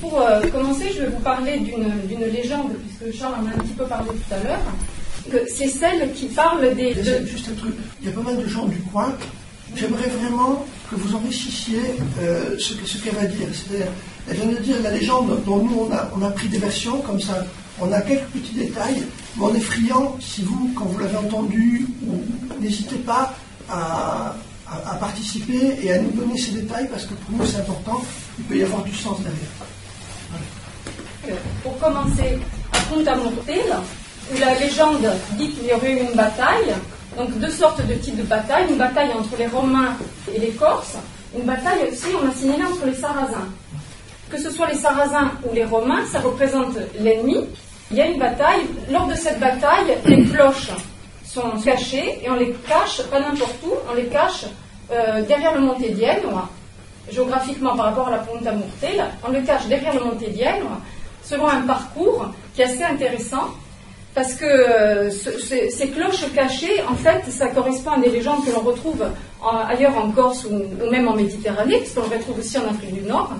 Pour commencer, je vais vous parler d'une légende, puisque Charles en a un petit peu parlé tout à l'heure. C'est celle qui parle des... Juste un truc, il y a pas mal de gens du coin. J'aimerais vraiment que vous enrichissiez ce qu'elle va dire. C'est-à-dire, elle vient de dire la légende dont nous on a pris des versions comme ça. On a quelques petits détails, mais en effrayant, si vous, quand vous l'avez entendu, n'hésitez pas à participer et à nous donner ces détails parce que pour nous c'est important. Il peut y avoir du sens derrière. Voilà. Pour commencer, à Punta Mortell, où la légende dit qu'il y aurait eu une bataille. Donc deux sortes de types de batailles, une bataille entre les Romains et les Corses, une bataille aussi, on a signalé, entre les Sarrasins. Que ce soit les Sarrasins ou les Romains, ça représente l'ennemi. Il y a une bataille, lors de cette bataille, les cloches sont cachées, et on les cache, pas n'importe où, on les cache derrière le Monte Dieno, géographiquement par rapport à la Punta Mortell, on le cache derrière le Monte Dieno, selon un parcours qui est assez intéressant. Parce que ces cloches cachées, en fait, ça correspond à des légendes que l'on retrouve ailleurs en Corse ou même en Méditerranée, parce qu'on le retrouve aussi en Afrique du Nord,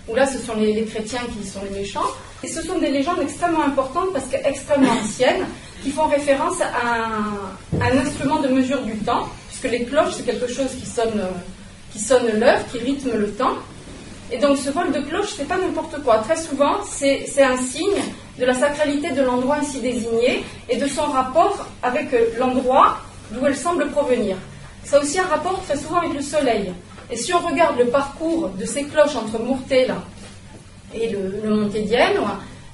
où là, ce sont les chrétiens qui sont les méchants. Et ce sont des légendes extrêmement importantes, parce qu'extrêmement anciennes, qui font référence à un instrument de mesure du temps, puisque les cloches, c'est quelque chose qui sonne l'heure, qui rythme le temps. Et donc, ce vol de cloche, c'est pas n'importe quoi. Très souvent, c'est un signe de la sacralité de l'endroit ainsi désigné et de son rapport avec l'endroit d'où elle semble provenir. Ça a aussi un rapport très souvent avec le soleil. Et si on regarde le parcours de ces cloches entre Mortell et le Monte Dieno,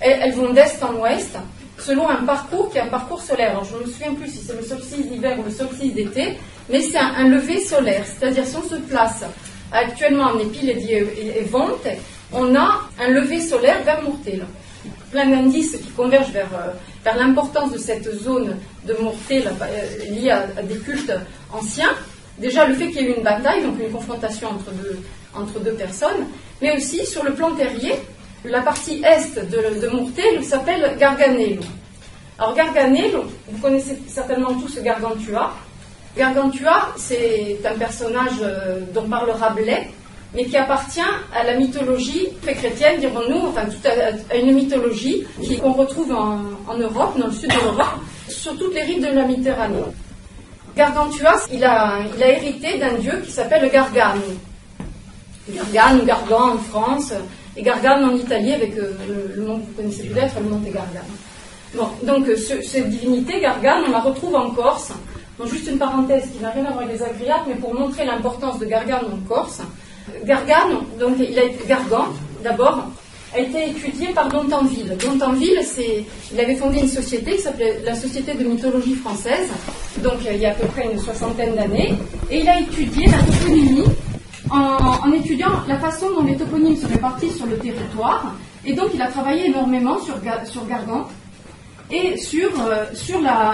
elles vont d'est en ouest, selon un parcours qui est un parcours solaire. Alors, je ne me souviens plus si c'est le solstice d'hiver ou le solstice d'été, mais c'est un lever solaire. C'est-à-dire, si on se place actuellement en Epile et Vonte, on a un lever solaire vers Mortell. Plein d'indices qui convergent vers l'importance de cette zone de Mortell liée à des cultes anciens. Déjà, le fait qu'il y ait eu une bataille, donc une confrontation entre deux personnes, mais aussi sur le plan terrier, la partie est de Mortell s'appelle Garganello. Alors Garganello, vous connaissez certainement tous Gargantua. Gargantua, c'est un personnage dont parle Rabelais, mais qui appartient à la mythologie pré-chrétienne, dirons-nous, enfin à une mythologie qu'on retrouve en Europe, dans le sud de l'Europe, sur toutes les rives de la Méditerranée. Gargantua, il a hérité d'un dieu qui s'appelle Gargane. Gargane ou Gargan en France, et Gargane en Italie, avec le nom que vous connaissez peut-être, le Monte Gargane. Bon, donc cette divinité, Gargane, on la retrouve en Corse. Donc juste une parenthèse qui n'a rien à voir avec les Agriates, mais pour montrer l'importance de Gargane en Corse. Gargane, donc Gargan, d'abord, a été étudié par Dontanville. Dontanville, il avait fondé une société qui s'appelait la Société de mythologie française, donc il y a à peu près une 60aine d'années, et il a étudié la toponymie en étudiant la façon dont les toponymes se répartissent sur le territoire, et donc il a travaillé énormément sur Gargan et sur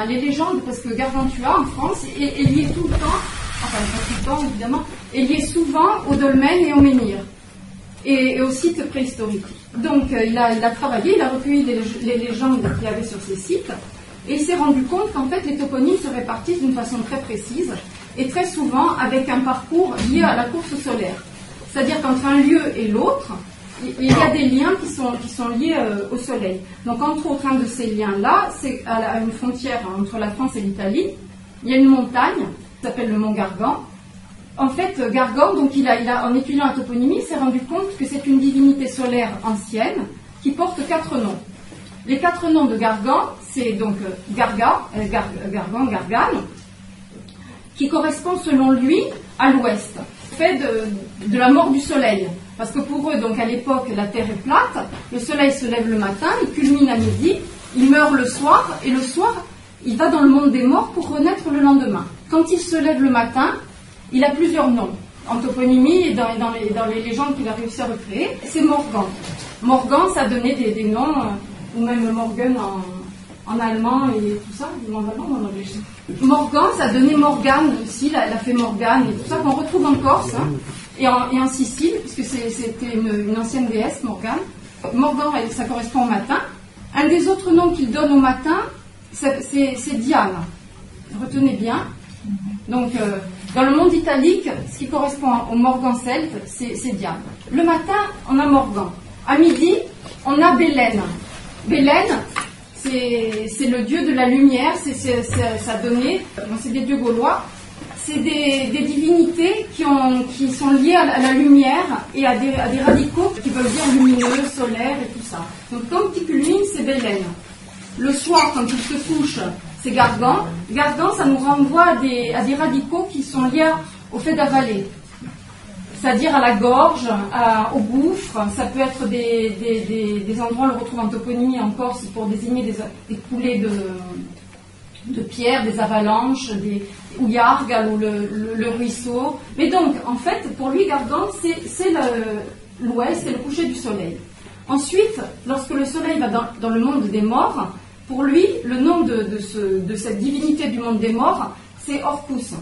les légendes, parce que Gargantua en France est lié tout le temps, enfin pas tout le temps évidemment, est lié souvent au dolmen et au menhir et aux sites préhistoriques. Donc il a travaillé, il a recueilli les légendes qu'il y avait sur ces sites, et il s'est rendu compte qu'en fait les toponymes se répartissent d'une façon très précise et très souvent avec un parcours lié à la course solaire. C'est-à-dire qu'entre un lieu et l'autre, il y a des liens qui sont liés au soleil. Donc entre autres, un de ces liens-là, c'est à une frontière entre la France et l'Italie, il y a une montagne qui s'appelle le mont Gargan. En fait, Gargan, donc en étudiant la toponymie, il s'est rendu compte que c'est une divinité solaire ancienne qui porte 4 noms. Les 4 noms de Gargan, c'est donc Gargan, Gargane, qui correspond selon lui à l'ouest, fait de la mort du soleil. Parce que pour eux, donc à l'époque, la Terre est plate, le soleil se lève le matin, il culmine à midi, il meurt le soir, et le soir, il va dans le monde des morts pour renaître le lendemain. Quand il se lève le matin, il a plusieurs noms, en toponymie et dans les légendes qu'il a réussi à recréer. C'est Morgan. Morgan, ça a donné des noms, ou même Morgan en allemand et tout ça, en allemand ou en anglais. Morgan, ça a donné Morgane aussi, la fée Morgane et tout ça, qu'on retrouve en Corse et en Sicile, puisque c'était une ancienne déesse, Morgane. Morgan, ça correspond au matin. Un des autres noms qu'il donne au matin, c'est Diane. Retenez bien. Donc, dans le monde italique, ce qui correspond au Morgan celte, c'est Diane. Le matin, on a Morgan. À midi, on a Bélène. Bélène, c'est le dieu de la lumière, c'est sa donnée, c'est des dieux gaulois. C'est des divinités qui sont liées à la lumière et à des radicaux qui veulent dire lumineux, solaire et tout ça. Donc comme qui culmine, c'est Bélène. Le soir, quand il se couche, c'est Gargan. Gargan, ça nous renvoie à des radicaux qui sont liés au fait d'avaler. C'est-à-dire à la gorge, au gouffre. Ça peut être des endroits, on le retrouve en toponymie en Corse pour désigner des coulées de pierres, des avalanches, ou Yargal, ou le ruisseau. Mais donc, en fait, pour lui, Gargan, c'est l'ouest, c'est le coucher du soleil. Ensuite, lorsque le soleil va dans le monde des morts, pour lui, le nom de cette divinité du monde des morts, c'est Orcus.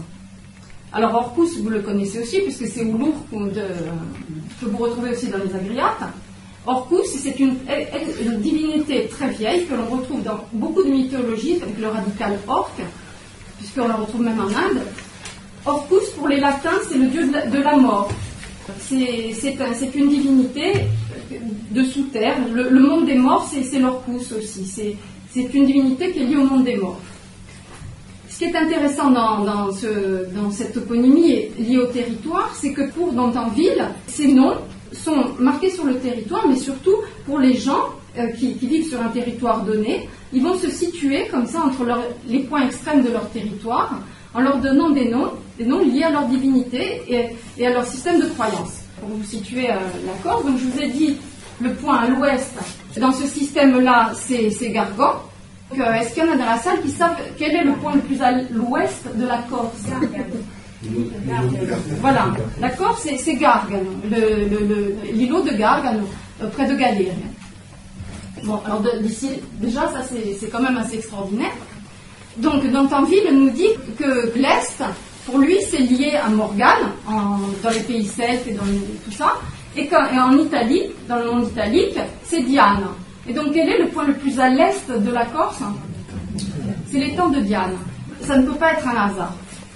Alors Orcus, vous le connaissez aussi, puisque c'est Ulur que vous retrouvez aussi dans les Agriates. Orcus, c'est une divinité très vieille que l'on retrouve dans beaucoup de mythologies, avec le radical orc, puisqu'on la retrouve même en Inde. Orcus, pour les latins, c'est le dieu de la mort. C'est une divinité de sous terre. Le monde des morts, c'est l'Orcus aussi. C'est une divinité qui est liée au monde des morts. Ce qui est intéressant dans cette toponymie liée au territoire, c'est que pour Dantanville, ces noms sont marqués sur le territoire, mais surtout pour les gens qui vivent sur un territoire donné, ils vont se situer comme ça entre les points extrêmes de leur territoire, en leur donnant des noms liés à leur divinité et à leur système de croyance. Pour vous situer la Corse, donc je vous ai dit le point à l'ouest, dans ce système-là, c'est Gargan. Est-ce qu'il y en a dans la salle qui savent quel est le point le plus à l'ouest de la Corse? Voilà, la Corse, c'est Gargano, l'îlot de Gargano, près de Galère. Bon, alors d'ici, déjà, ça c'est quand même assez extraordinaire. Donc, Dantanville nous dit que l'Est, pour lui, c'est lié à Morgane, dans les pays celtes et dans tout ça, et en Italie, dans le monde italique, c'est Diane. Et donc, quel est le point le plus à l'est de la Corse? C'est l'étang de Diane. Ça ne peut pas être un hasard.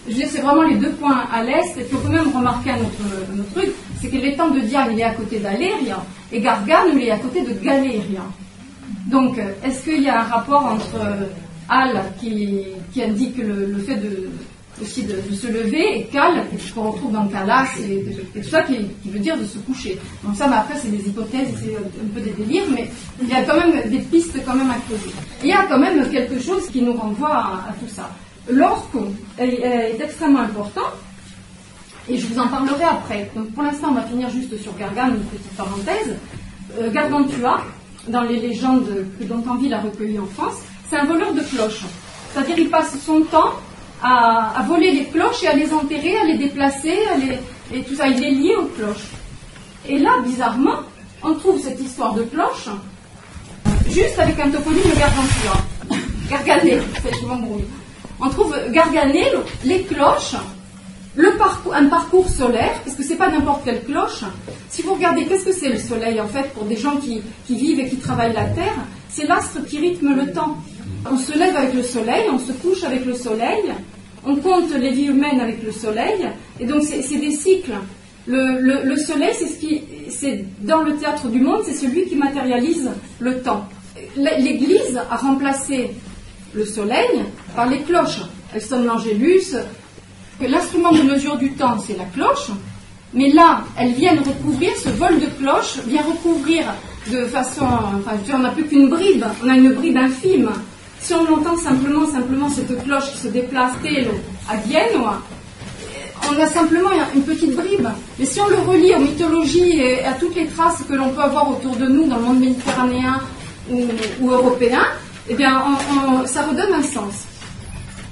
Je dis, c'est vraiment les deux points à l'est. Et puis, on peut même remarquer un autre truc, c'est que l'étang de Diane, il est à côté d'Aléria, et Gargane, il est à côté de Galéria. Donc, est-ce qu'il y a un rapport entre Al, qui indique le fait aussi de se lever, et Cal, qu'on retrouve dans Calas, et tout ça qui veut dire de se coucher. Donc ça, mais après, c'est des hypothèses, c'est un peu des délires, mais il y a quand même des pistes quand même à creuser. Il y a quand même quelque chose qui nous renvoie à tout ça. L'orque est extrêmement important, et je vous en parlerai après. Donc pour l'instant, on va finir juste sur Gargane, une petite parenthèse. Gargantua, dans les légendes que Dantanville a recueillies en France, c'est un voleur de cloches. C'est-à-dire il passe son temps à voler les cloches et à les enterrer, à les déplacer, et tout ça. Il est lié aux cloches. Et là, bizarrement, on trouve cette histoire de cloches juste avec un toponyme de Gargantua. Gargané, je m'embrouille. On trouve Gargané, les cloches, un parcours solaire, parce que c'est pas n'importe quelle cloche. Si vous regardez, qu'est-ce que c'est le soleil en fait pour des gens qui vivent et qui travaillent la terre? C'est l'astre qui rythme le temps. On se lève avec le soleil, on se couche avec le soleil, on compte les vies humaines avec le soleil, et donc c'est des cycles. Le soleil, c'est dans le théâtre du monde, c'est celui qui matérialise le temps. L'Église a remplacé le soleil par les cloches. Elles sonnent l'angélus. L'instrument de mesure du temps, c'est la cloche, mais là, elles viennent recouvrir, ce vol de cloches vient recouvrir de façon, on n'a plus qu'une bribe, on a une bribe infime. Si on entend simplement cette cloche qui se déplace à Genoa, on a simplement une petite bribe. Mais si on le relie aux mythologies et à toutes les traces que l'on peut avoir autour de nous dans le monde méditerranéen ou européen, eh bien, ça redonne un sens.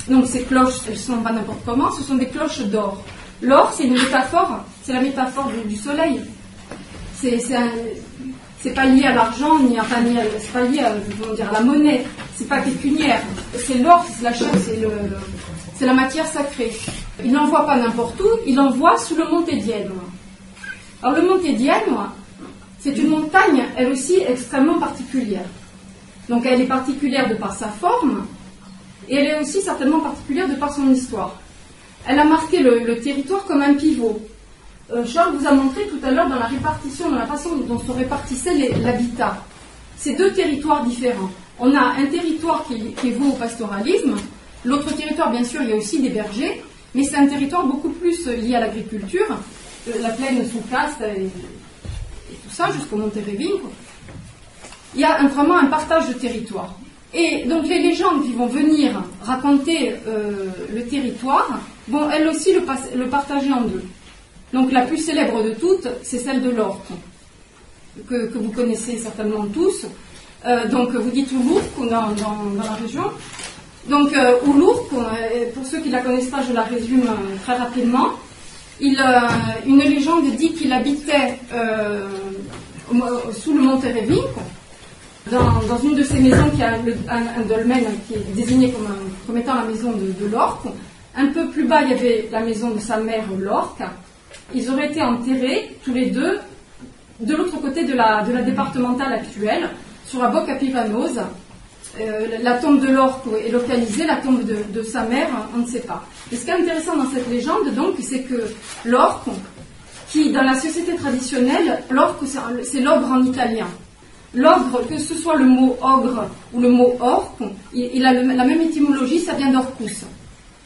Donc ces cloches, elles ne sont pas n'importe comment, ce sont des cloches d'or. L'or, c'est une métaphore, c'est la métaphore du soleil. C'est pas lié à l'argent, c'est pas lié à la monnaie, c'est pas pécuniaire. C'est l'or, c'est la chair, c'est la matière sacrée. Il n'envoie pas n'importe où, il envoie sous le Monte Dieno. Alors le Monte Dieno, c'est une montagne, elle aussi, extrêmement particulière. Donc elle est particulière de par sa forme, et elle est aussi certainement particulière de par son histoire. Elle a marqué le territoire comme un pivot. Charles vous a montré tout à l'heure dans la répartition, dans la façon dont se répartissait l'habitat. C'est deux territoires différents. On a un territoire qui est voué au pastoralisme. L'autre territoire, bien sûr, il y a aussi des bergers, mais c'est un territoire beaucoup plus lié à l'agriculture. La plaine sous Castres et tout ça, jusqu'au Montérévinco. Il y a vraiment un partage de territoire. Et donc les légendes qui vont venir raconter le territoire vont elles aussi le partager en deux. Donc la plus célèbre de toutes, c'est celle de l'Orque, que vous connaissez certainement tous. Donc vous dites Oulourque dans la région. Donc Oulourque, pour ceux qui ne la connaissent pas, je la résume très rapidement. Une légende dit qu'il habitait sous le Montérévinco, dans une de ces maisons qui a un dolmen qui est désigné comme étant la maison de l'Orque. Un peu plus bas, il y avait la maison de sa mère, l'Orque. Ils auraient été enterrés, tous les deux, de l'autre côté de la départementale actuelle, sur la Bocca Pivanosa. La tombe de l'Orque est localisée, la tombe de sa mère, on ne sait pas. Et ce qui est intéressant dans cette légende, donc, c'est que l'Orque, qui, dans la société traditionnelle, l'Orque, c'est l'ogre en italien. L'ogre, que ce soit le mot ogre ou le mot orque, il a la même étymologie, ça vient d'orcus.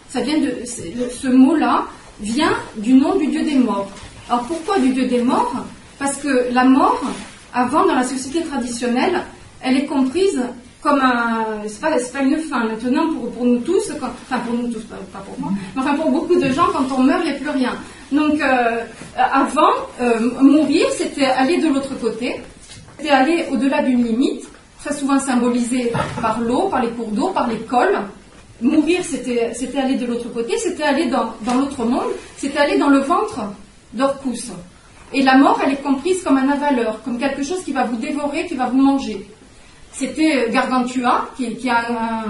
Ce mot-là vient du nom du dieu des morts. Alors pourquoi du dieu des morts? Parce que la mort, avant, dans la société traditionnelle, elle est comprise comme c'est pas une fin. Maintenant, pour nous tous, pour nous tous, pas pour moi, mais enfin pour beaucoup de gens, quand on meurt, il n'y a plus rien. Donc, avant, mourir, c'était aller de l'autre côté, c'était aller au-delà d'une limite, très souvent symbolisée par l'eau, par les cours d'eau, par les cols. Mourir, c'était aller de l'autre côté, c'était aller dans l'autre monde, c'était aller dans le ventre d'Orcus. Et la mort, elle est comprise comme un avaleur, comme quelque chose qui va vous dévorer, qui va vous manger. C'était Gargantua, qui a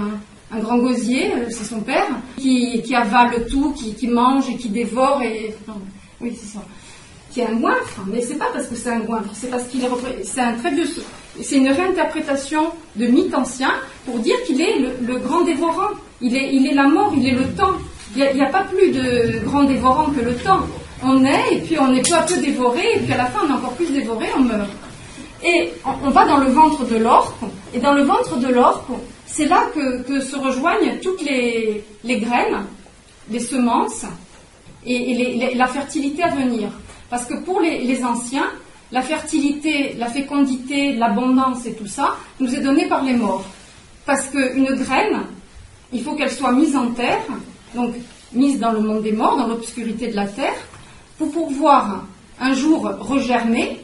un grand gosier, c'est son père, qui avale tout, qui mange et qui dévore, oui, c'est ça. Qui est un goinfre, mais c'est pas parce que c'est un goinfre, c'est parce qu'il c'est un très vieux. C'est une réinterprétation de mythe ancien pour dire qu'il est le grand dévorant. Il est la mort, il est le temps. Il n'y a pas plus de grand dévorant que le temps. On est, et puis on est peu à peu dévoré, et puis à la fin on est encore plus dévoré, on meurt. Et on va dans le ventre de l'orque, et dans le ventre de l'orque, c'est là que se rejoignent toutes les graines, les semences, et la fertilité à venir. Parce que pour les anciens, la fertilité, la fécondité, l'abondance et tout ça nous est donné par les morts. Parce qu'une graine, il faut qu'elle soit mise en terre, donc mise dans le monde des morts, dans l'obscurité de la terre, pour pouvoir un jour regermer,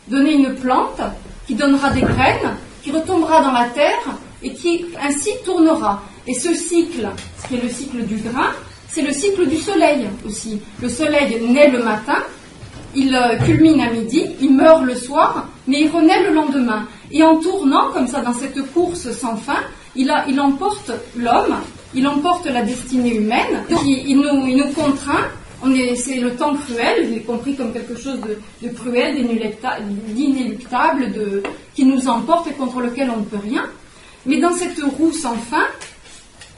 donner une plante qui donnera des graines, qui retombera dans la terre et qui ainsi tournera. Et ce cycle, qui est le cycle du grain, c'est le cycle du soleil aussi. Le soleil naît le matin, il culmine à midi, il meurt le soir, mais il renaît le lendemain. Et en tournant comme ça dans cette course sans fin, il emporte l'homme, il emporte la destinée humaine, il nous contraint. C'est le temps cruel, il est compris comme quelque chose de cruel, d'inéluctable, qui nous emporte et contre lequel on ne peut rien. Mais dans cette roue sans fin,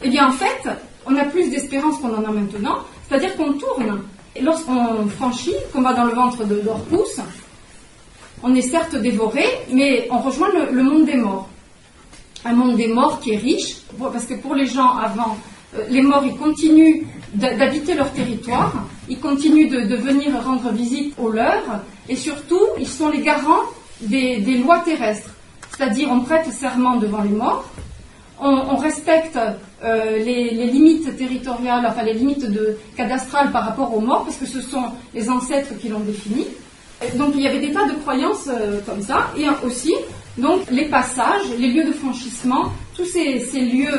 eh bien en fait, on a plus d'espérance qu'on en a maintenant, c'est-à-dire qu'on tourne. Et lorsqu'on franchit, qu'on va dans le ventre d'Orcus, on est certes dévoré, mais on rejoint le monde des morts. Un monde des morts qui est riche, parce que pour les gens avant, les morts, ils continuent d'habiter leur territoire, ils continuent de venir rendre visite aux leurs, et surtout, ils sont les garants des lois terrestres. C'est-à-dire, on prête serment devant les morts, on respecte les limites territoriales, enfin les limites cadastrales par rapport aux morts, parce que ce sont les ancêtres qui l'ont défini. Donc il y avait des tas de croyances comme ça, et aussi donc les passages, les lieux de franchissement, tous ces lieux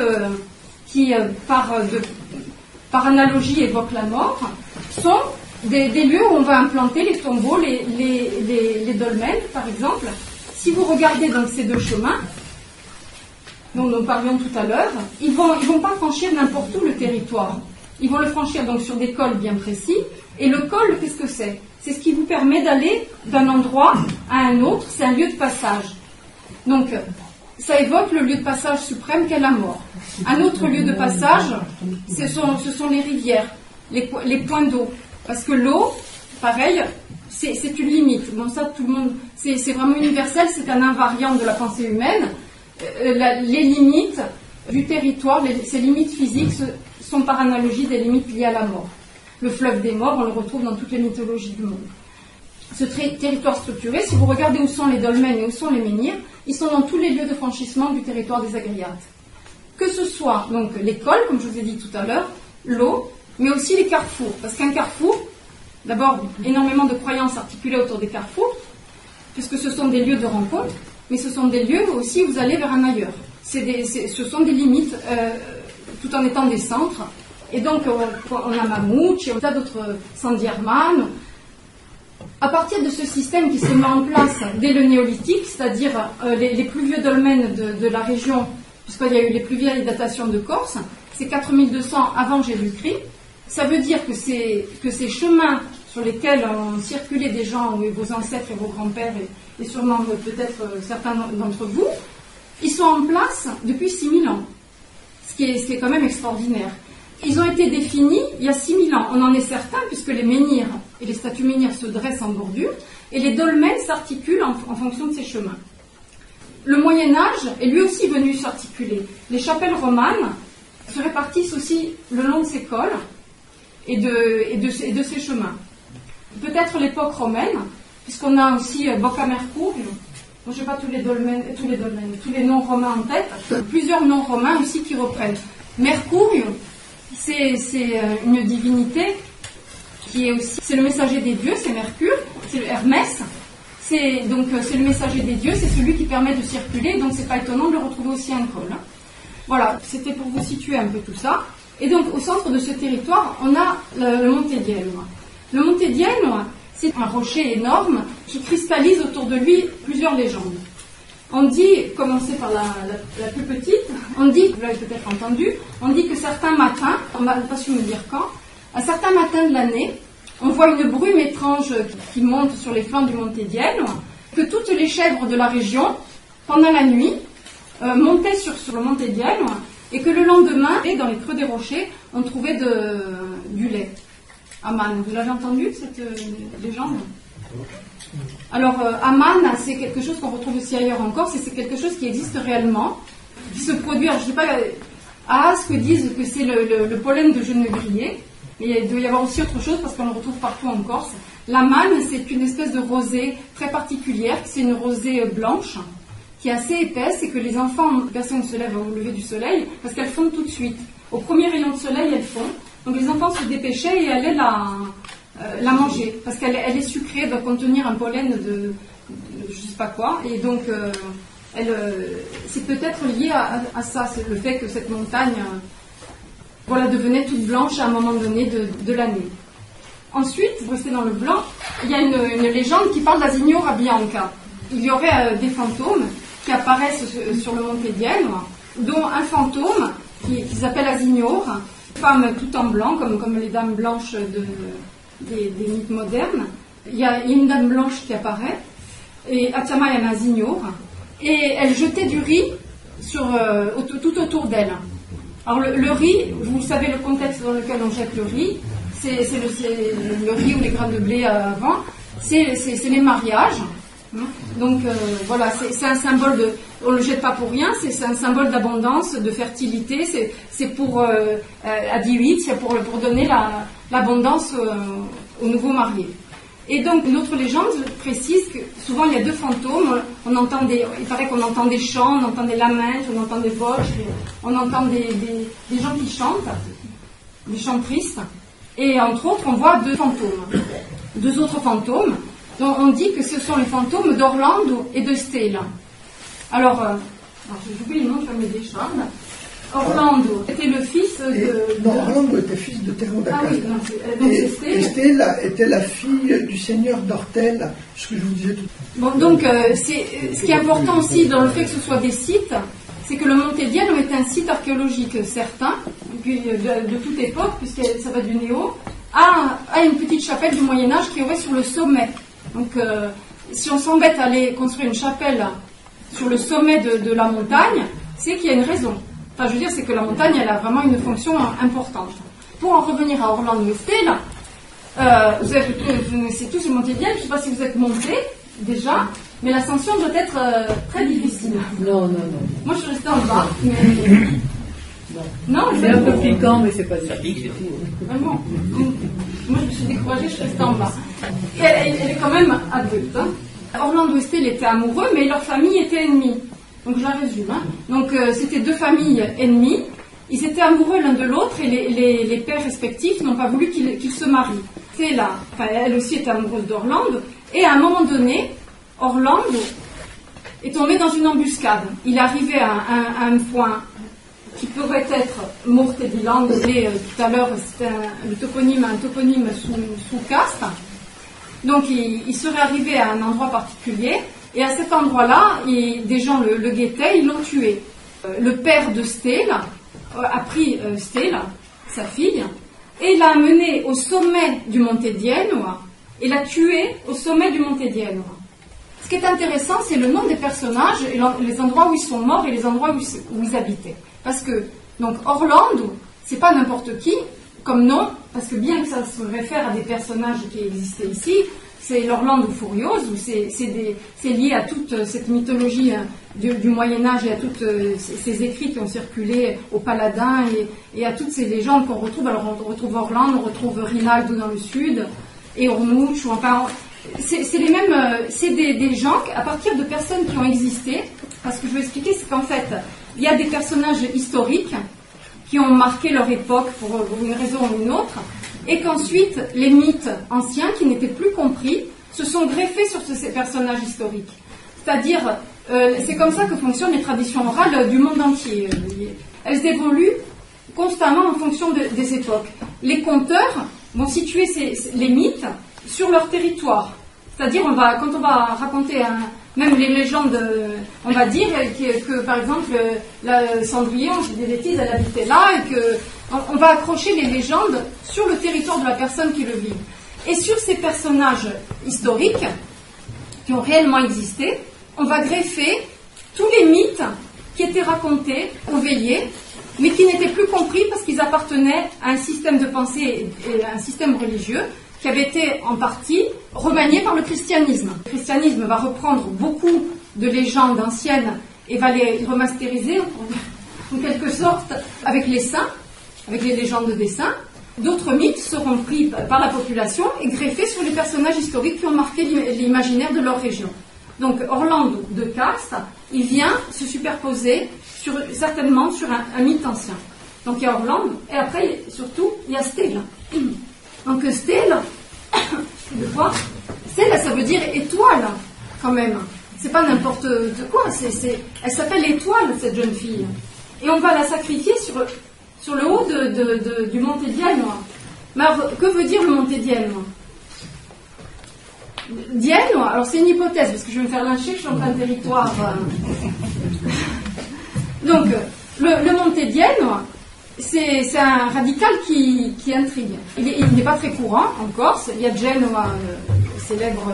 qui par analogie évoquent la mort, sont des lieux où on va implanter les tombeaux, les dolmens par exemple. Si vous regardez donc ces deux chemins dont nous parlions tout à l'heure, ils vont pas franchir n'importe où le territoire. Ils vont le franchir donc sur des cols bien précis. Et le col, qu'est-ce que c'est? C'est ce qui vous permet d'aller d'un endroit à un autre. C'est un lieu de passage. Donc, ça évoque le lieu de passage suprême qu'est la mort. Un autre lieu de passage, ce sont les rivières, les points d'eau. Parce que l'eau, pareil, c'est une limite. Bon, ça, tout le monde, c'est vraiment universel, c'est un invariant de la pensée humaine. Les limites du territoire, ces limites physiques sont par analogie des limites liées à la mort. Le fleuve des morts, on le retrouve dans toutes les mythologies du monde. Ce territoire structuré, si vous regardez où sont les dolmens et où sont les menhirs, ils sont dans tous les lieux de franchissement du territoire des agriates. Que ce soit donc l'école, comme je vous ai dit tout à l'heure, l'eau, mais aussi les carrefours. Parce qu'un carrefour, d'abord, énormément de croyances articulées autour des carrefours, puisque ce sont des lieux de rencontre, mais ce sont des lieux aussi où vous allez vers un ailleurs. Ce sont des limites, tout en étant des centres. Et donc, on a Mamouche, on a d'autres, Sandierman. À partir de ce système qui s'est mis en place dès le néolithique, c'est-à-dire les plus vieux dolmens de la région, puisqu'il y a eu les plus vieilles datations de Corse, c'est 4200 avant Jésus-Christ. Ça veut dire que ces chemins sur lesquels ont circulé des gens, vos ancêtres et vos grands-pères, et sûrement peut-être certains d'entre vous, ils sont en place depuis 6000 ans, ce qui est quand même extraordinaire. Ils ont été définis il y a 6000 ans, on en est certain, puisque les menhirs et les statues menhirs se dressent en bordure, et les dolmens s'articulent en fonction de ces chemins. Le Moyen-Âge est lui aussi venu s'articuler. Les chapelles romanes se répartissent aussi le long de ces cols et de ces chemins. Peut-être l'époque romaine, puisqu'on a aussi Bocca Mercurio. Je n'ai pas tous les noms romains en tête. Plusieurs noms romains aussi qui reprennent. Mercurio, c'est une divinité qui est aussi... C'est le messager des dieux, c'est Mercure, c'est Hermès. C'est le messager des dieux, c'est celui qui permet de circuler, donc c'est pas étonnant de le retrouver aussi en col. Voilà, c'était pour vous situer un peu tout ça. Et donc, au centre de ce territoire, on a le Monte Dielmo. Le Monte Dielmo, c'est un rocher énorme qui cristallise autour de lui plusieurs légendes. On dit, commencer par la plus petite, on dit, vous l'avez peut-être entendu, on dit que certains matins, on n'a pas su me dire quand, à certains matins de l'année, on voit une brume étrange qui monte sur les flancs du Monte Dielmo, que toutes les chèvres de la région, pendant la nuit, montaient sur le Monte Dielmo, et que le lendemain, dans les creux des rochers, on trouvait du lait. Aman, vous l'avez entendu, cette légende? Alors, Aman, c'est quelque chose qu'on retrouve aussi ailleurs en Corse, et c'est quelque chose qui existe réellement, qui se produit, alors je ne sais pas, à Asque disent que c'est le pollen de genevrier, mais il doit y avoir aussi autre chose parce qu'on le retrouve partout en Corse. L'Aman, c'est une espèce de rosée très particulière, c'est une rosée blanche, qui est assez épaisse et que les enfants, personne ne se lève au lever du soleil, parce qu'elles fondent tout de suite. Au premier rayon de soleil, elles fondent. Donc les enfants se dépêchaient et allaient la manger, parce qu'elle est sucrée, elle doit contenir un pollen de je ne sais pas quoi, et donc c'est peut-être lié à ça, c'est le fait que cette montagne devenait toute blanche à un moment donné de l'année. Ensuite, pour rester dans le blanc, il y a une légende qui parle d'Asignora Bianca. Il y aurait des fantômes qui apparaissent sur le Monte Dielmo, dont un fantôme qu'ils appellent Asignor, femme tout en blanc, comme les dames blanches des mythes modernes. Il y a une dame blanche qui apparaît, et Atiama est un Asignor, et elle jetait du riz tout autour d'elle. Alors le riz, vous savez le contexte dans lequel on jette le riz, c'est le riz ou les grains de blé avant, c'est les mariages. Donc voilà, c'est un symbole on ne le jette pas pour rien, c'est un symbole d'abondance, de fertilité, c'est pour à 18, c'est pour donner l'abondance aux nouveaux mariés. Et donc une autre légende précise que souvent il y a deux fantômes, il paraît qu'on entend des chants, on entend des lamentes, on entend des voches, on entend des gens qui chantent, des chants tristes, et entre autres on voit deux autres fantômes, dont on dit que ce sont les fantômes d'Orlando et de Stella. Alors j'oublie le nom de famille des Charles. Orlando était le fils Orlando était fils de Théron d'Acaste. Ah oui, et Stella était la fille du seigneur d'Ortel, ce que je vous disais tout à l'heure. Bon, donc ce qui est important aussi dans le fait que ce soit des sites, c'est que le Monte Dielmo est un site archéologique certain, de toute époque, puisque ça va du Néo, à une petite chapelle du Moyen-Âge qui aurait sur le sommet. Donc si on s'embête à aller construire une chapelle sur le sommet de la montagne, c'est qu'il y a une raison. Enfin, je veux dire, c'est que la montagne, elle a vraiment une fonction importante. Pour en revenir à Orlando et Stella, Vous connaissez tous le Monte Dienne, je ne sais pas si vous êtes montés déjà, mais l'ascension doit être très difficile. Non. Moi, je suis restée en bas. Mais... Non, c'est un peu piquant, mais c'est pas ça. Vraiment. Moi, je me suis découragée, je suis restée en bas. Et elle est quand même adulte. Hein. Orlando et Stella étaient amoureux, mais leur famille était ennemie. Donc, je la résume. Hein. Donc, c'était deux familles ennemies. Ils étaient amoureux l'un de l'autre et les pères respectifs n'ont pas voulu qu'ils se marient. Stella, elle aussi était amoureuse d'Orlando. Et à un moment donné, Orlando est tombé dans une embuscade. Il est arrivé à un point qui pourrait être Mortediland, tout à l'heure c'était un toponyme sous caste. Donc il serait arrivé à un endroit particulier, et à cet endroit-là, des gens le guettaient, ils l'ont tué. Le père de Stella a pris Stella, sa fille, et l'a amenée au sommet du Monte Dienua, et l'a tuée au sommet du Monte Dienua. Ce qui est intéressant, c'est le nom des personnages, et les endroits où ils sont morts et les endroits où ils habitaient. Parce que, donc, Orlando, c'est pas n'importe qui, comme nom, parce que bien que ça se réfère à des personnages qui existaient ici, c'est l'Orlando Furioso, c'est lié à toute cette mythologie du Moyen-Âge et à tous ces écrits qui ont circulé au Paladin et à toutes ces légendes qu'on retrouve. Alors, on retrouve Orlando, on retrouve Rinaldo dans le sud, et Ornuccio, enfin, c'est les mêmes, c'est des gens, à partir de personnes qui ont existé, parce que je vais expliquer, c'est qu'en fait, il y a des personnages historiques qui ont marqué leur époque pour une raison ou une autre, et qu'ensuite, les mythes anciens, qui n'étaient plus compris, se sont greffés sur ces personnages historiques. C'est-à-dire, c'est comme ça que fonctionnent les traditions orales du monde entier. Elles évoluent constamment en fonction des époques. Les conteurs vont situer les mythes sur leur territoire. C'est-à-dire, quand on va raconter même les légendes, on va dire que par exemple, la Cendrillon, j'ai des bêtises, elle habitait là, et qu'on va accrocher les légendes sur le territoire de la personne qui le vit. Et sur ces personnages historiques, qui ont réellement existé, on va greffer tous les mythes qui étaient racontés aux veillées, mais qui n'étaient plus compris parce qu'ils appartenaient à un système de pensée et à un système religieux qui avait été en partie remanié par le christianisme. Le christianisme va reprendre beaucoup de légendes anciennes et va les remasteriser en quelque sorte avec les saints, avec les légendes des saints. D'autres mythes seront pris par la population et greffés sur les personnages historiques qui ont marqué l'imaginaire de leur région. Donc Orlando de Caste, il vient se superposer certainement sur un mythe ancien. Donc il y a Orlando, et après surtout il y a Stella. Donc Stella, Stella, ça veut dire étoile, quand même. C'est pas n'importe quoi. Elle s'appelle Étoile, cette jeune fille. Et on va la sacrifier sur le haut du Monte Dienua. Mais alors, que veut dire le Monte Dienua? Dienua, alors c'est une hypothèse, parce que je vais me faire lyncher, je suis en plein territoire. Donc, le Monte Dienua, c'est un radical qui intrigue. Il n'est pas très courant en Corse. Il y a Genoa, célèbre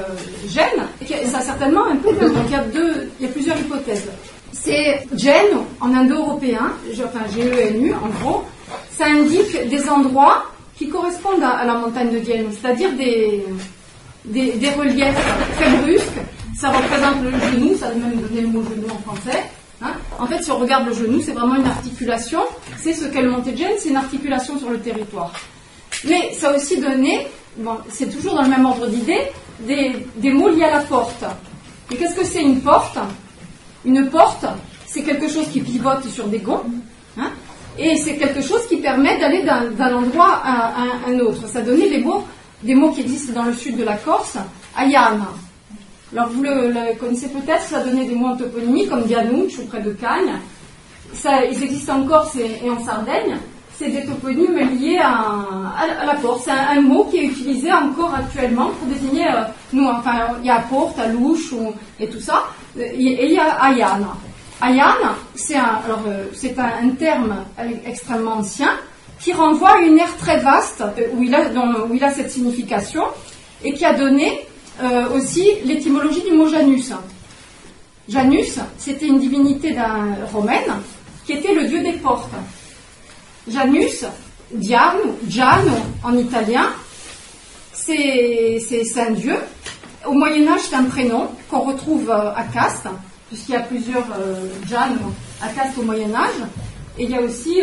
Gênes, et ça a certainement un peu. Donc il y a plusieurs hypothèses. C'est Geno en indo-européen, Genu en gros. Ça indique des endroits qui correspondent à la montagne de Dienne, c'est-à-dire des reliefs très brusques. Ça représente le genou, ça a même donné le mot genou en français. Hein, en fait, si on regarde le genou, c'est vraiment une articulation. C'est ce qu'est le Monte Gênes, c'est une articulation sur le territoire. Mais ça a aussi donné, c'est toujours dans le même ordre d'idée, des mots liés à la porte. Et qu'est-ce que c'est une porte? Une porte, c'est quelque chose qui pivote sur des gonds, hein, et c'est quelque chose qui permet d'aller d'un endroit à un autre. Ça donnait des mots qui existent dans le sud de la Corse, Ayana. Alors vous le connaissez peut-être, ça donnait des mots en toponymie comme Dianouch ou près de Cagnes. Ils existent en Corse et en Sardaigne. C'est des toponymes liés à la porte. C'est un mot qui est utilisé encore actuellement pour désigner il y a porte, à louche et tout ça. Et il y a Ayana. Ayana, c'est un terme extrêmement ancien qui renvoie à une ère très vaste où il a cette signification et qui a donné aussi l'étymologie du mot Janus. Janus, c'était une divinité romaine qui était le dieu des portes. Janus, Giano en italien, c'est un dieu. Au Moyen-Âge, c'est un prénom qu'on retrouve à Castres, puisqu'il y a plusieurs Jan à Castres au Moyen-Âge. Et il y a aussi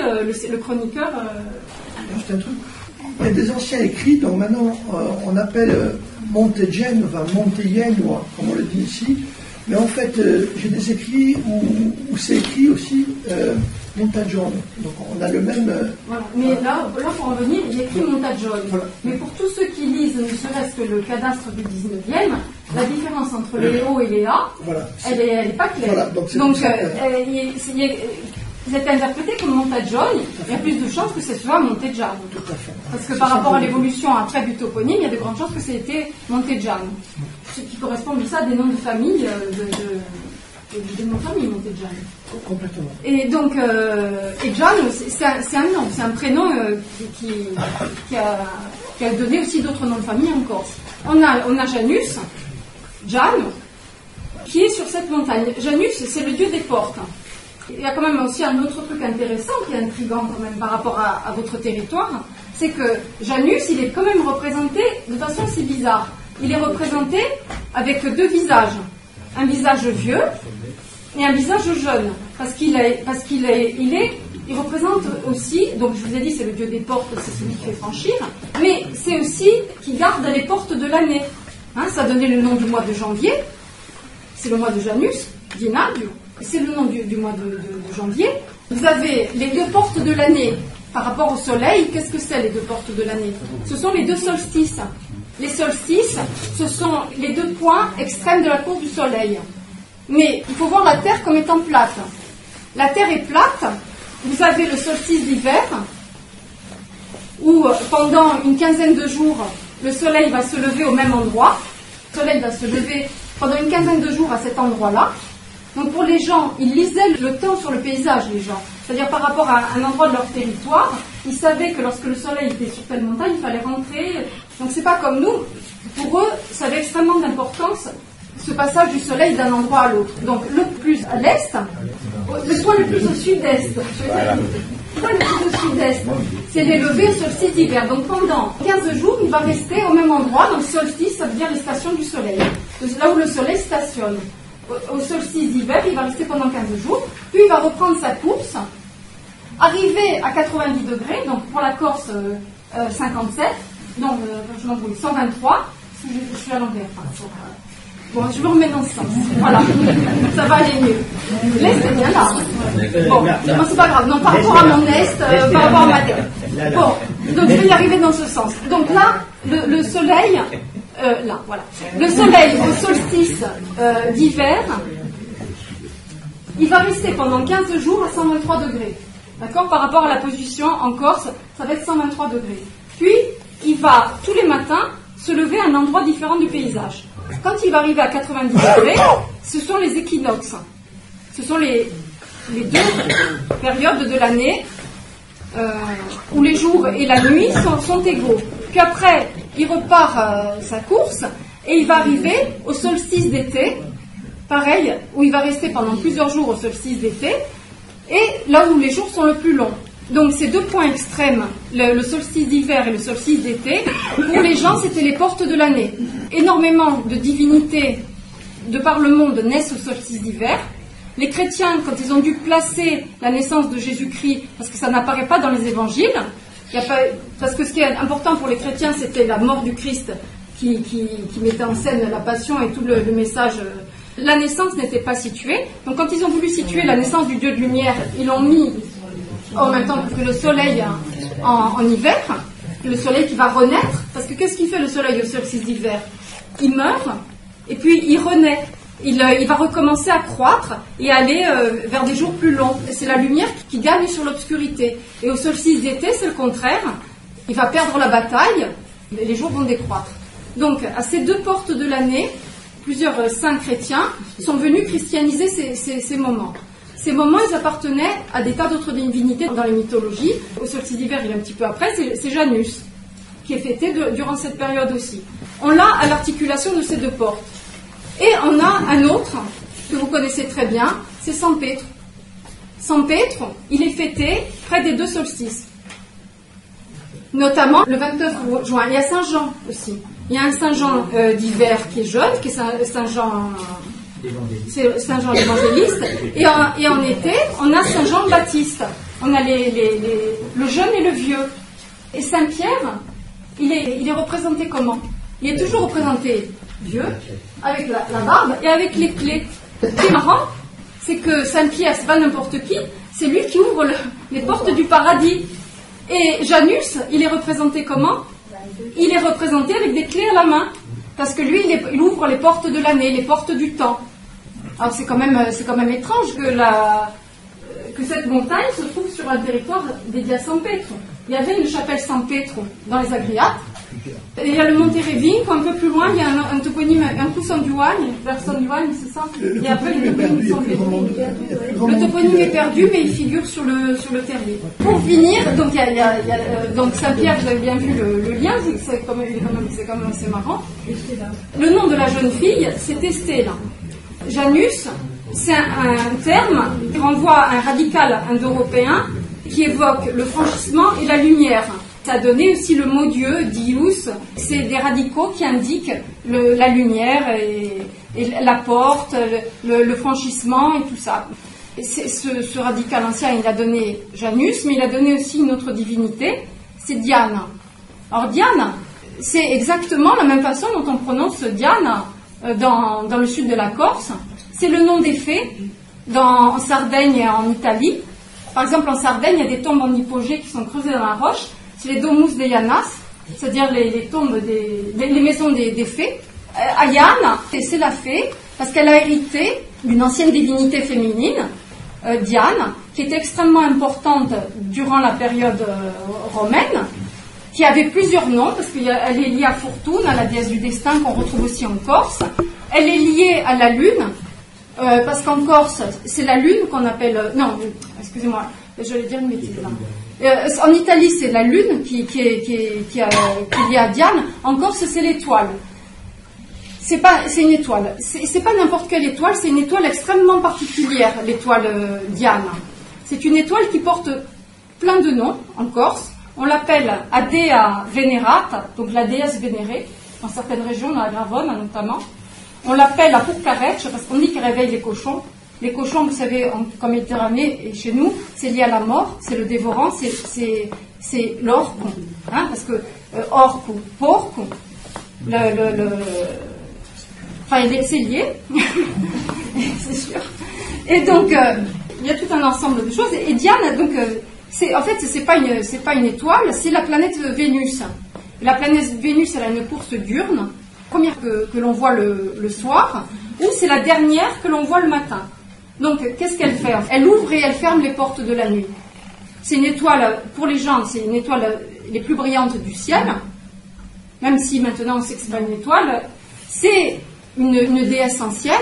le chroniqueur. Juste un truc. Il y a des anciens écrits, donc maintenant on appelle Montegene, enfin Montaigne, comme on le dit ici. Mais en fait, j'ai des écrits où c'est écrit aussi Montagione. Donc on a le même. Voilà. Mais là, pour en venir, il y a écrit Montagione. Voilà. Mais pour tous ceux qui lisent, ne serait-ce que le cadastre du 19e, la différence entre les O et les A, voilà, elle n'est pas claire. Voilà, donc vous êtes interprété comme Montagione, il y a plus de chances que ce soit Monteggiano. Tout à fait. Parce que par rapport à l'évolution après du toponyme, il y a de grandes chances que c'était Monteggiano. Ce qui correspond à ça à des noms de famille, des noms de famille Monteggiano. Complètement. Et donc, Giano, c'est un nom, c'est un prénom qui a donné aussi d'autres noms de famille en Corse. On a Janus, Jan, qui est sur cette montagne. Janus, c'est le dieu des portes. Il y a quand même aussi un autre truc intéressant qui est intriguant quand même par rapport à votre territoire, c'est que Janus, il est quand même représenté de façon assez bizarre. Il est représenté avec deux visages, un visage vieux et un visage jeune, parce qu'il représente aussi, donc je vous ai dit c'est le dieu des portes, c'est celui qui fait franchir, mais c'est aussi qui garde les portes de l'année. Ça a donné le nom du mois de janvier, c'est le mois de Janus, Dinabio. C'est le nom du mois de janvier. Vous avez les deux portes de l'année par rapport au soleil. Qu'est-ce que c'est les deux portes de l'année? Ce sont les deux solstices. Les solstices, ce sont les deux points extrêmes de la courbe du soleil. Mais il faut voir la Terre comme étant plate. La Terre est plate. Vous avez le solstice d'hiver, où pendant une quinzaine de jours, le soleil va se lever au même endroit. Le soleil va se lever pendant une quinzaine de jours à cet endroit-là. Donc pour les gens, ils lisaient le temps sur le paysage, les gens. C'est-à-dire par rapport à un endroit de leur territoire, ils savaient que lorsque le soleil était sur telle montagne, il fallait rentrer. Donc c'est pas comme nous. Pour eux, ça avait extrêmement d'importance, ce passage du soleil d'un endroit à l'autre. Donc le plus à l'est, le point le plus au sud-est. Le point le plus au sud-est, c'est les levées au solstice d'hiver. Donc pendant 15 jours, il va rester au même endroit. Donc solstice, ça veut dire les stations du soleil. C'est là où le soleil stationne. Au solstice d'hiver, il va rester pendant 15 jours, puis il va reprendre sa course, arriver à 90 degrés, donc pour la Corse 57, donc je m'embrouille, 123, je suis à l'envers. Bon, je me remets dans ce sens, voilà, ça va aller mieux. L'Est est bien là. Bon, non, c'est pas grave, non, par rapport à mon Est, par rapport à ma Terre. Bon, donc je vais y arriver dans ce sens. Donc là, le soleil... là, voilà. Le soleil au solstice d'hiver, il va rester pendant 15 jours à 123 degrés. D'accord? Par rapport à la position en Corse, ça va être 123 degrés. Puis, il va, tous les matins, se lever à un endroit différent du paysage. Quand il va arriver à 90 degrés, ce sont les équinoxes. Ce sont les deux périodes de l'année où les jours et la nuit sont égaux. Puis après, il repart sa course et il va arriver au solstice d'été, pareil, où il va rester pendant plusieurs jours au solstice d'été, et là où les jours sont le plus longs. Donc ces deux points extrêmes, le solstice d'hiver et le solstice d'été, pour les gens c'était les portes de l'année. Énormément de divinités de par le monde naissent au solstice d'hiver. Les chrétiens, quand ils ont dû placer la naissance de Jésus-Christ, parce que ça n'apparaît pas dans les évangiles, parce que ce qui est important pour les chrétiens, c'était la mort du Christ qui mettait en scène la passion et tout le message. La naissance n'était pas située. Donc quand ils ont voulu situer la naissance du Dieu de lumière, ils l'ont mis en même temps que le soleil en hiver, le soleil qui va renaître. Parce que qu'est-ce qu'il fait le soleil au solstice d'hiver? Il meurt et puis il renaît. Il va recommencer à croître et aller vers des jours plus longs. C'est la lumière qui gagne sur l'obscurité. Et au solstice d'été, c'est le contraire. Il va perdre la bataille et les jours vont décroître. Donc, à ces deux portes de l'année, plusieurs saints chrétiens sont venus christianiser ces moments. Ces moments, ils appartenaient à des tas d'autres divinités dans les mythologies. Au solstice d'hiver, il est un petit peu après, c'est Janus, qui est fêté durant cette période aussi. On l'a à l'articulation de ces deux portes. Et on a un autre, que vous connaissez très bien, c'est San Pietro. San Pietro, il est fêté près des deux solstices. Notamment le 29 juin. Il y a Saint-Jean aussi. Il y a un Saint-Jean d'hiver qui est jeune, qui est Saint-Jean l'évangéliste. Et en été, on a Saint-Jean le Baptiste. On a le jeune et le vieux. Et Saint-Pierre, il est représenté comment? Il est toujours représenté vieux, avec la barbe et avec les clés. Ce qui est marrant, c'est que Saint-Pierre, c'est pas n'importe qui, c'est lui qui ouvre les portes du paradis. Et Janus, il est représenté comment? Il est représenté avec des clés à la main, parce que lui, il ouvre les portes de l'année, les portes du temps. Alors c'est quand même étrange que cette montagne se trouve sur un territoire dédié à San Pietro. Il y avait une chapelle San Pietro dans les Agriates. Et il y a le Monte Revinco, un peu plus loin, il y a un toponyme, un coup San Giovanni, vers San Giovanni, c'est ça? Et après le toponyme San Pietro. Le toponyme est perdu, mais il figure sur le terrier. Pour finir, donc donc Saint-Pierre, vous avez bien vu le lien, c'est quand même assez marrant. Le nom de la jeune fille, c'était Stella. Janus, c'est un terme qui renvoie à un radical indo-européen qui évoque le franchissement et la lumière. Ça a donné aussi le mot Dieu, Dius. C'est des radicaux qui indiquent la lumière et la porte, le franchissement et tout ça. Ce radical ancien, il a donné Janus, mais il a donné aussi une autre divinité, c'est Diane. Alors Diane, c'est exactement la même façon dont on prononce Diane dans le sud de la Corse. C'est le nom des fées en Sardaigne et en Italie. Par exemple, en Sardaigne, il y a des tombes en hypogée qui sont creusées dans la roche. C'est les domus de Ianas, c'est-à-dire les tombes les maisons des fées. Ayane, c'est la fée, parce qu'elle a hérité d'une ancienne divinité féminine, Diane, qui était extrêmement importante durant la période romaine, qui avait plusieurs noms, parce qu'elle est liée à Fortune, à la déesse du destin qu'on retrouve aussi en Corse. Elle est liée à la lune, parce qu'en Corse, c'est la lune qu'on appelle... non, excusez-moi, j'allais dire une bêtise là. En Italie, c'est la lune qui est liée à Diane. En Corse, c'est l'étoile. C'est une étoile. C'est pas n'importe quelle étoile, c'est une étoile extrêmement particulière, l'étoile Diane. C'est une étoile qui porte plein de noms en Corse. On l'appelle Adea Venerata, donc la déesse vénérée, dans certaines régions, dans la Gravone notamment. On l'appelle la Purcarecce, parce qu'on dit qu'elle réveille les cochons. Les cochons, vous savez, en Méditerranée et chez nous, c'est lié à la mort, c'est le dévorant, c'est l'orque, hein, parce que orque ou porc, enfin, c'est lié, c'est sûr. Et donc, il y a tout un ensemble de choses. Et Diane, donc, en fait, c'est pas une étoile, c'est la planète Vénus. La planète Vénus, elle a une course diurne, première que l'on voit le soir, ou c'est la dernière que l'on voit le matin. Donc, qu'est-ce qu'elle fait? Elle ouvre et elle ferme les portes de la nuit. C'est une étoile, pour les gens, c'est une étoile les plus brillantes du ciel, même si maintenant on sait que c'est pas une étoile. C'est une déesse ancienne,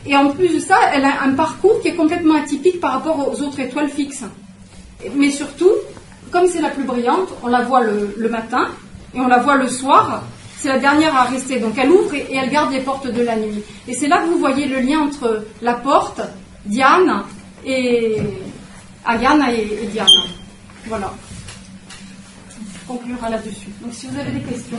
et en plus de ça, elle a un parcours qui est complètement atypique par rapport aux autres étoiles fixes. Mais surtout, comme c'est la plus brillante, on la voit le matin, et on la voit le soir. C'est la dernière à rester, donc elle ouvre et elle garde les portes de la nuit. Et c'est là que vous voyez le lien entre la porte, Diane, et Ayana et Diane. Voilà. On conclura là-dessus. Donc si vous avez des questions...